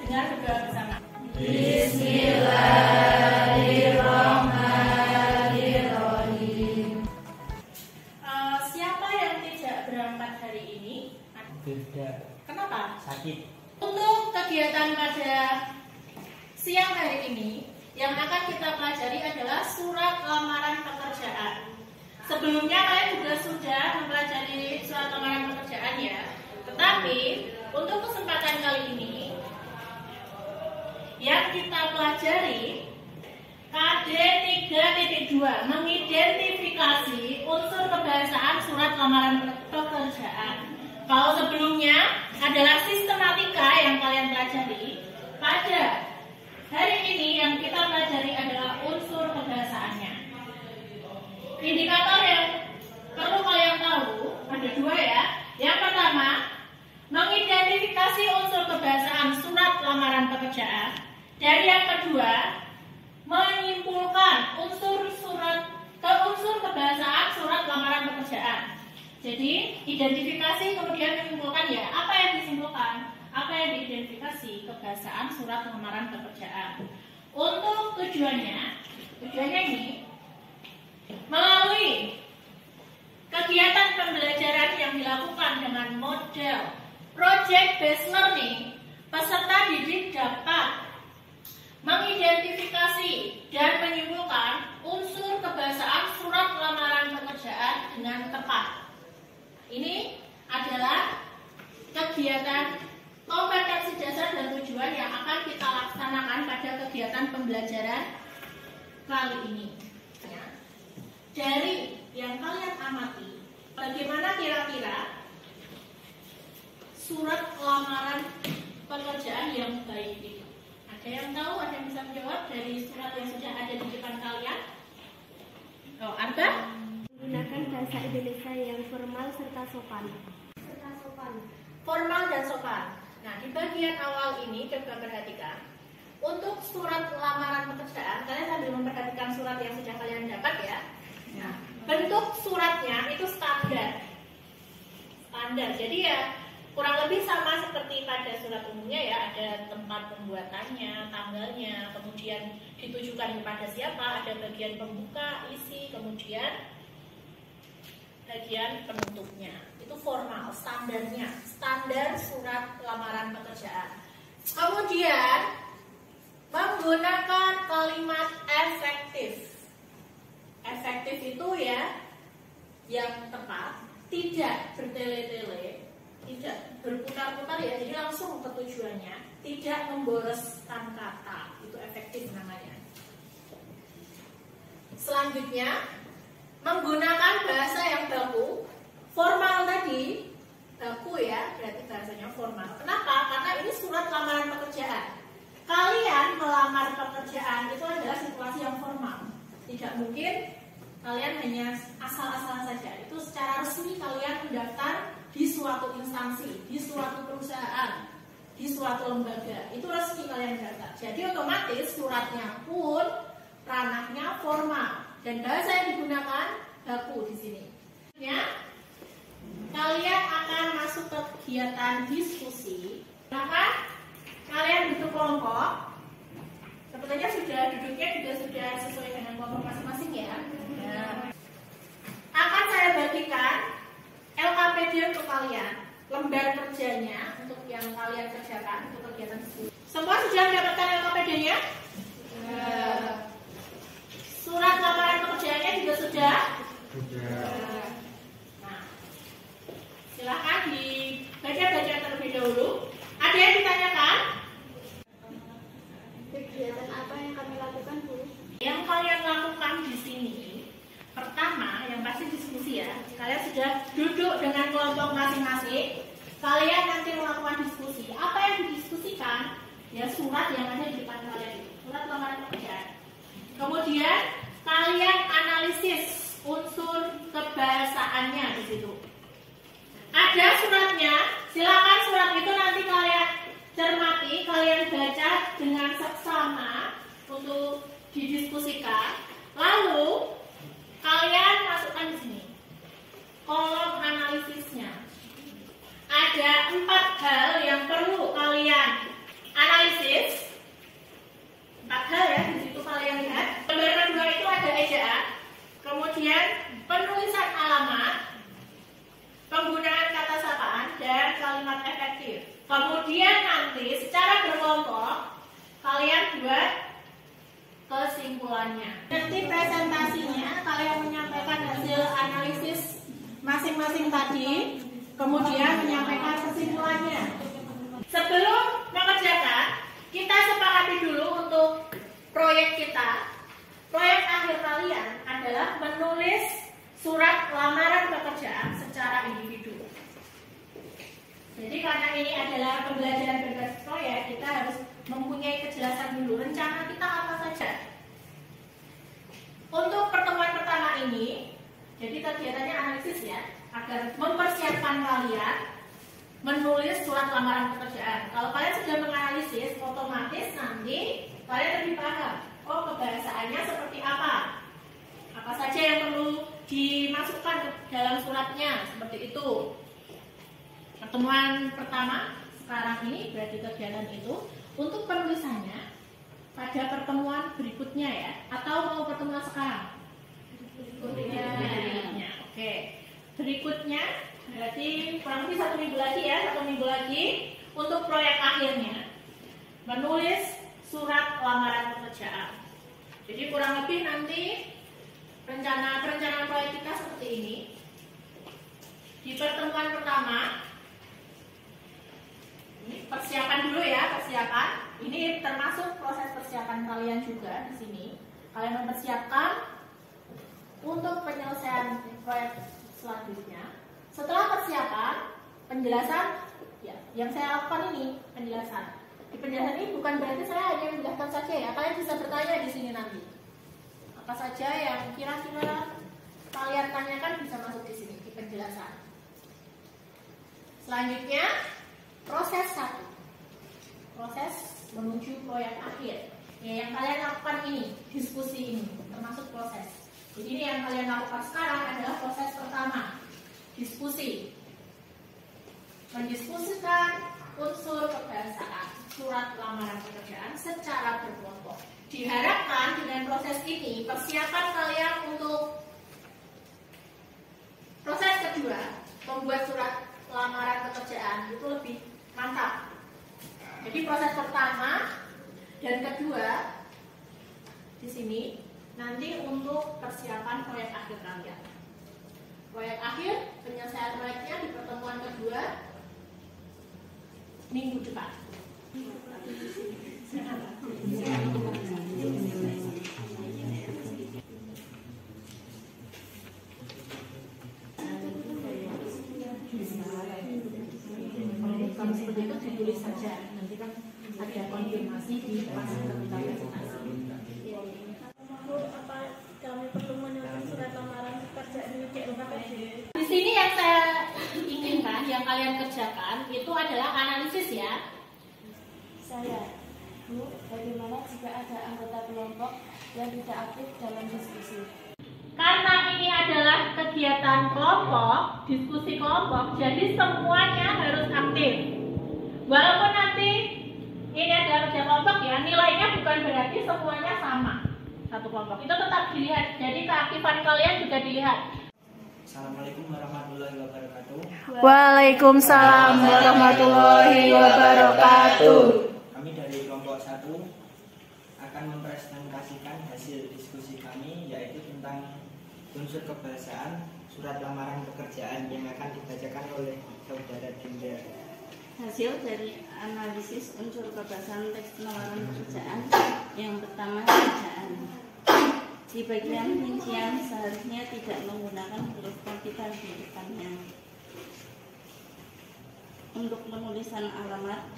Dengar berdoa bersama. Bismillahirrahmanirrahim. Siapa yang tidak berangkat hari ini? Tidak. Kenapa? Sakit. Untuk kegiatan pada siang hari ini, yang akan kita pelajari adalah surat lamaran pekerjaan. Sebelumnya kalian juga sudah mempelajari surat lamaran pekerjaan ya. Tetapi untuk kesempatan kali ini yang kita pelajari KD 3.2 mengidentifikasi unsur kebahasaan surat lamaran pekerjaan. Kalau sebelumnya adalah sistematika yang kalian pelajari, pada hari ini yang kita pelajari adalah unsur kebahasaannya. Indikator yang perlu kalian tahu ada dua ya. Yang pertama, mengidentifikasi unsur kebahasaan surat lamaran pekerjaan. Dan yang kedua, menyimpulkan unsur kebahasaan surat lamaran pekerjaan. Jadi, identifikasi kemudian menyimpulkan ya. Apa yang disimpulkan? Apa yang diidentifikasi kebahasaan surat lamaran pekerjaan. Untuk tujuannya ini melalui kegiatan pembelajaran yang dilakukan dengan model project based learning, peserta didik dapat mengidentifikasi dan menyimpulkan unsur kebahasaan surat lamaran pekerjaan dengan tepat. Ini adalah kegiatan kompetensi dasar dan tujuan yang akan kita laksanakan pada kegiatan pembelajaran kali ini. Dari yang kalian amati, bagaimana kira-kira surat lamaran pekerjaan yang baik itu? Ada yang tahu? Ada yang bisa menjawab dari surat yang sudah ada di depan kalian? Oh, Arba? Menggunakan bahasa Indonesia yang formal serta sopan. Formal dan sopan. Nah, di bagian awal ini coba perhatikan. Untuk surat lamaran pekerjaan, kalian sambil memperhatikan surat yang sudah kalian dapat ya. Nah, bentuk suratnya itu standar. Jadi ya kurang lebih sama seperti pada surat umumnya ya. Ada tempat pembuatannya, tanggalnya, kemudian ditujukan kepada siapa, ada bagian pembuka, isi, kemudian bagian penutupnya. Itu formal, standarnya, standar surat lamaran pekerjaan. Kemudian menggunakan kalimat efektif. Efektif itu ya yang tepat, tidak bertele-tele, tidak berputar-putar ya, jadi langsung ke tujuannya, tidak memboroskan kata, itu efektif namanya. Selanjutnya menggunakan bahasa yang baku. Formal tadi baku ya, berarti bahasanya formal. Kenapa? Karena ini surat lamaran pekerjaan. Kalian melamar pekerjaan itu adalah situasi yang formal. Tidak mungkin kalian hanya asal-asalan saja. Itu secara resmi kalian mendaftar di suatu instansi, di suatu perusahaan, di suatu lembaga. Itu resmi kalian mendaftar. Jadi otomatis suratnya pun ranahnya formal. Dan bahasa yang digunakan baku di sini. Ya, kalian akan masuk ke kegiatan diskusi. Maka kalian duduk kelompok. Sebetulnya duduknya juga sudah sesuai dengan kelompok masing-masing ya. Akan saya bagikan LKPD untuk kalian, lembar kerjanya untuk yang kalian kerjakan untuk kegiatan diskusi. Semua sudah mendapatkan LKPD-nya? Surat lamaran pekerjaannya juga sudah? Sudah. Nah, silakan dibaca-baca terlebih dahulu. Ada yang ditanyakan? Kegiatan apa yang kami lakukan, Bu? Yang kalian lakukan di sini, pertama, yang pasti diskusi ya. Kalian sudah duduk dengan kelompok masing-masing. Kalian nanti melakukan diskusi. Apa yang didiskusikan? Ya surat yang ada di depan kalian itu. Surat lamaran pekerjaan. Kemudian kalian analisis unsur kebahasaannya di situ. Ada suratnya, silakan surat itu nanti kalian cermati, kalian baca dengan seksama untuk didiskusikan. Lalu kalian masukkan di sini kolom analisisnya. Ada 4 hal yang perlu kalian analisis Kemudian nanti secara berkelompok kalian buat kesimpulannya. Nanti presentasinya kalian menyampaikan hasil analisis masing-masing tadi, kemudian menyampaikan kesimpulannya. Sebelum mengerjakan, kita sepakati dulu untuk proyek kita. Proyek akhir kalian adalah menulis surat lamaran pekerjaan secara individu. Jadi karena ini adalah pembelajaran berbasis proyek, kita harus mempunyai kejelasan dulu rencana kita apa saja. Untuk pertemuan pertama ini, jadi kegiatannya analisis ya, agar mempersiapkan kalian menulis surat lamaran pekerjaan. Kalau kalian sudah menganalisis, otomatis nanti kalian lebih paham, oh kebahasaannya seperti apa saja yang perlu dimasukkan ke dalam suratnya, seperti itu. Pertemuan pertama sekarang ini berarti kegiatan itu. Untuk penulisannya pada pertemuan berikutnya ya, atau mau pertemuan sekarang? Berikutnya. Oke. Berikutnya berarti kurang lebih 1 minggu lagi ya, 1 minggu lagi untuk proyek akhirnya menulis surat lamaran pekerjaan. Jadi kurang lebih nanti perencanaan proyek kita seperti ini. Di pertemuan pertama, ini persiapan dulu ya, persiapan. Ini termasuk proses persiapan kalian juga di sini. Kalian mempersiapkan untuk penyelesaian proyek selanjutnya. Setelah persiapan, penjelasan ya, yang saya lakukan ini penjelasan. Di penjelasan ini bukan berarti saya hanya menjelaskan saja ya. Kalian bisa bertanya di sini nanti. Apa saja yang kira-kira kalian tanyakan bisa masuk di sini di penjelasan. Selanjutnya proses 1. Proses menuju proyek akhir. Ya, yang kalian lakukan ini, diskusi ini termasuk proses. Jadi ini yang kalian lakukan sekarang adalah proses pertama, diskusi. Mendiskusikan unsur kebahasaan surat lamaran pekerjaan secara berkelompok. Diharapkan dengan proses ini persiapan kalian untuk proses kedua, membuat surat lamaran pekerjaan itu lebih mantap. Jadi proses pertama dan kedua di sini nanti untuk persiapan proyek akhir kalian. Proyek akhir, penyelesaian proyeknya di pertemuan kedua minggu depan. Kalau seperti itu ditulis saja, nanti kan ada konfirmasi di pas Apa kami perlu menyusun surat lamaran pekerjaan di LKPD? Di sini yang saya inginkan, yang kalian kerjakan itu adalah analisis ya. Saya, Bu, bagaimana jika ada anggota kelompok yang tidak aktif dalam diskusi? Karena ini adalah kegiatan kelompok, diskusi kelompok, jadi semuanya harus aktif. Walaupun nanti ini adalah kerja kelompok ya, nilainya bukan berarti semuanya sama satu kelompok. Itu tetap dilihat, jadi keaktifan kalian juga dilihat. Assalamualaikum warahmatullahi wabarakatuh. Waalaikumsalam warahmatullahi wabarakatuh. Kami dari kelompok 1 akan mempresentasikan hasil diskusi kami, yaitu tentang unsur kebahasaan surat lamaran pekerjaan yang akan dibacakan oleh saudara Dinda. Hasil dari analisis unsur kebahasaan teks lamaran pekerjaan. Yang pertama, bacaan. Di bagian rincian seharusnya tidak menggunakan huruf kapital di depannya. Untuk penulisan alamat,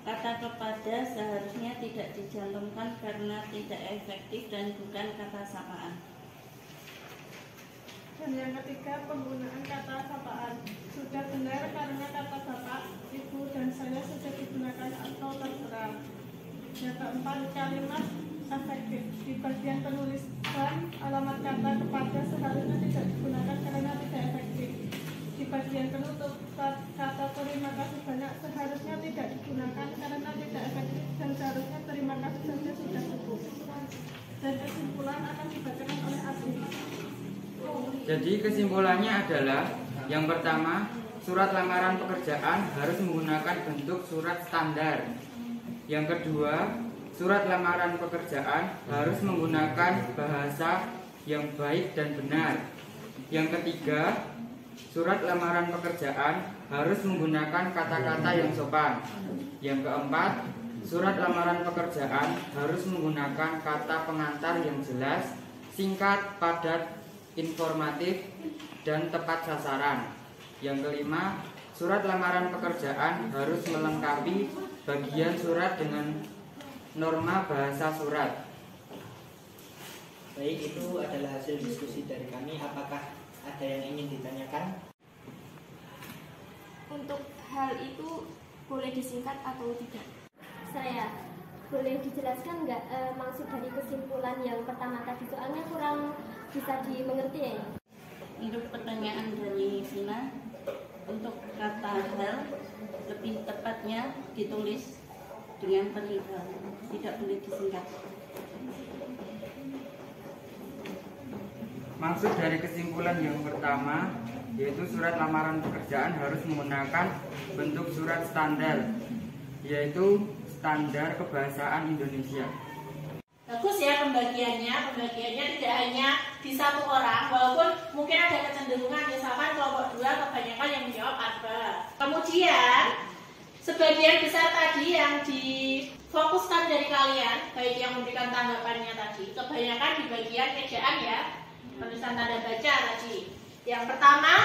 kata kepada seharusnya tidak dicantumkan karena tidak efektif dan bukan kata sapaan. Dan yang ketiga, penggunaan kata sapaan. Sudah benar karena kata bapak, ibu, dan saya sudah digunakan atau terserah. Yang keempat, kalimat efektif. Di bagian penulisan, alamat kata kepada seharusnya tidak digunakan karena tidak efektif. Di bagian penutup, kata terima kasih banyak seharusnya tidak digunakan karena tidak efektif dan seharusnya terima kasih saja sudah cukup. Dan kesimpulan akan dibacakan oleh Asli. Jadi kesimpulannya adalah yang pertama, surat lamaran pekerjaan harus menggunakan bentuk surat standar. Yang kedua, surat lamaran pekerjaan harus menggunakan bahasa yang baik dan benar. Yang ketiga, surat lamaran pekerjaan harus menggunakan kata-kata yang sopan. Yang keempat, surat lamaran pekerjaan harus menggunakan kata pengantar yang jelas, singkat, padat, informatif, dan tepat sasaran. Yang kelima, surat lamaran pekerjaan harus melengkapi bagian surat dengan norma bahasa surat. Baik, itu adalah hasil diskusi dari kami. Apakah ada yang ingin ditanyakan? Untuk hal itu boleh disingkat atau tidak? Saya boleh dijelaskan nggak maksud dari kesimpulan yang pertama tadi, soalnya kurang bisa dimengerti ya. Untuk pertanyaan dari Vina, untuk kata hal lebih tepatnya ditulis dengan perihal, tidak boleh disingkat. Maksud dari kesimpulan yang pertama, yaitu surat lamaran pekerjaan harus menggunakan bentuk surat standar, yaitu standar kebahasaan Indonesia. Bagus ya pembagiannya tidak hanya di satu orang, walaupun mungkin ada kecenderungan misalkan kelompok 2 kebanyakan yang menjawab arba. Kemudian sebagian besar tadi yang difokuskan dari kalian, baik yang memberikan tanggapannya tadi, kebanyakan di bagian ejaan ya, penulisan tanda baca tadi. Yang pertama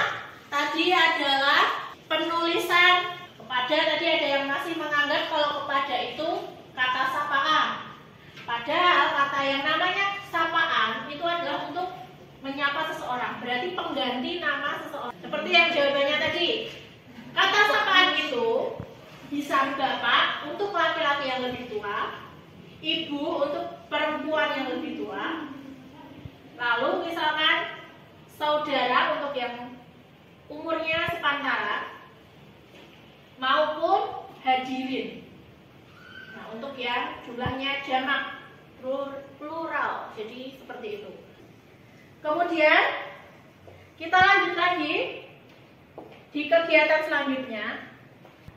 tadi adalah penulisan kepada, tadi ada yang masih menganggap kalau kepada itu kata sapaan. Padahal kata yang namanya sapaan itu adalah untuk menyapa seseorang, berarti pengganti nama seseorang. Seperti yang jawabannya tadi, kata sapaan itu bisa bapak untuk laki-laki yang lebih tua, ibu untuk perempuan yang lebih tua, lalu misalkan saudara untuk yang umurnya sepantaran, maupun hadirin. Nah, untuk yang jumlahnya jamak plural, jadi seperti itu. Kemudian kita lanjut lagi di kegiatan selanjutnya.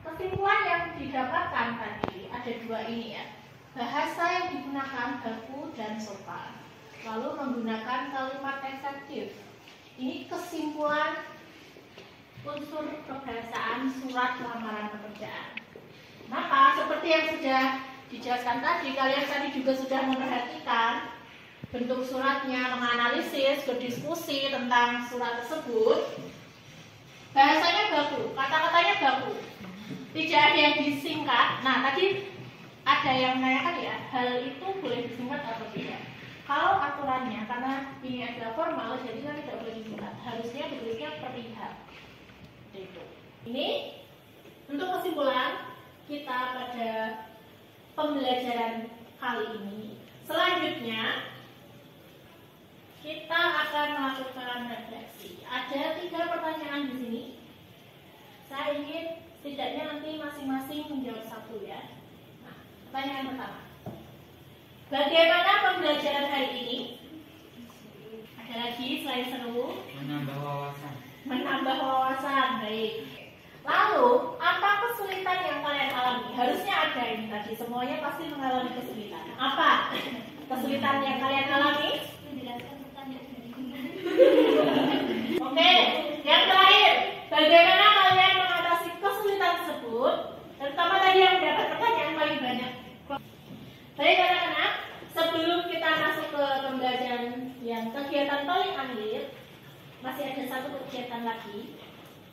Kesimpulan yang didapatkan tadi ada 2 ini ya. Bahasa yang digunakan baku dan sopan, lalu menggunakan kalimat efektif. Ini kesimpulan unsur kebahasaan surat lamaran pekerjaan. Maka seperti yang sudah dijelaskan tadi, kalian tadi juga sudah memperhatikan bentuk suratnya, menganalisis, berdiskusi tentang surat tersebut. Bahasanya baku, kata-katanya baku, tidak ada yang disingkat. Nah, tadi ada yang menanyakan ya, hal itu boleh disingkat atau tidak? Kalau aturannya, karena ini adalah formal, jadi kan tidak boleh disingkat. Harusnya ditulisnya perihal. Itu. Ini untuk kesimpulan kita pada pembelajaran kali ini. Selanjutnya kita akan melakukan refleksi. Ada 3 pertanyaan di sini. Saya ingin setidaknya nanti masing-masing menjawab 1 ya. Nah, pertanyaan pertama. Bagaimana pembelajaran hari ini? Ada lagi selain seru? Menambah wawasan. Menambah wawasan, baik. Lalu, apa kesulitan yang kalian alami? Harusnya ada ini tadi, semuanya pasti mengalami kesulitan. Apa kesulitan yang kalian alami? Oke, yang terakhir, bagaimana kalian mengatasi kesulitan tersebut? Terutama tadi yang mendapat pertanyaan paling banyak. Baik anak-anak, sebelum kita masuk ke pembelajaran yang kegiatan paling akhir, masih ada 1 kegiatan lagi,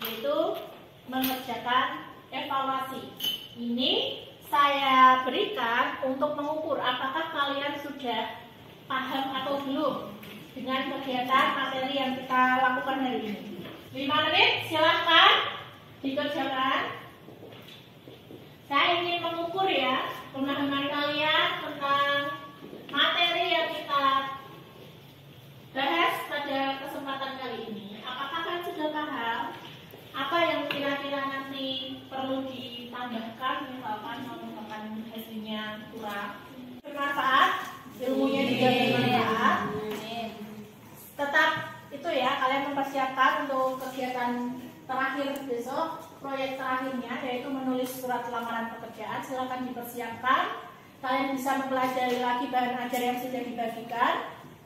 yaitu mengerjakan evaluasi. Ini saya berikan untuk mengukur apakah kalian sudah paham atau belum dengan kegiatan materi yang kita lakukan hari ini. 5 menit, silahkan dikerjakan. Saya ingin mengukur ya pemahaman kalian tentang materi yang kita bahas pada kesempatan kali ini. Apakah kalian sudah paham? Apa yang kira-kira nanti perlu ditambahkan, misalkan hasilnya kurang bermanfaat, ilmunya juga bermanfaat. Tetap itu ya, kalian mempersiapkan untuk kegiatan terakhir besok, proyek terakhirnya yaitu menulis surat lamaran pekerjaan. Silakan dipersiapkan. Kalian bisa mempelajari lagi bahan ajar yang sudah dibagikan.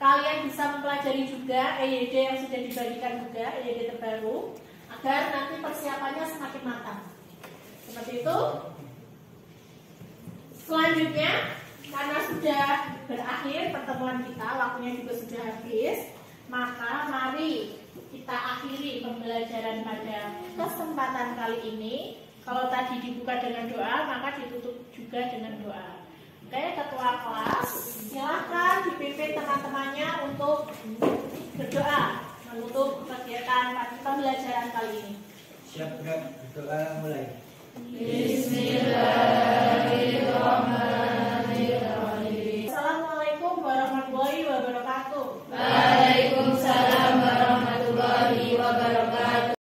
Kalian bisa mempelajari juga EYD yang sudah dibagikan juga, EYD terbaru, agar nanti persiapannya semakin matang. Seperti itu. Selanjutnya, karena sudah berakhir pertemuan kita, waktunya juga sudah habis, maka mari kita akhiri pembelajaran pada kesempatan kali ini. Kalau tadi dibuka dengan doa, maka ditutup juga dengan doa. Oke, ketua kelas, silakan dipimpin teman-temannya untuk berdoa menutup kegiatan pembelajaran kali ini. Siap, berdoa mulai. Bismillahirrahmanirrahim.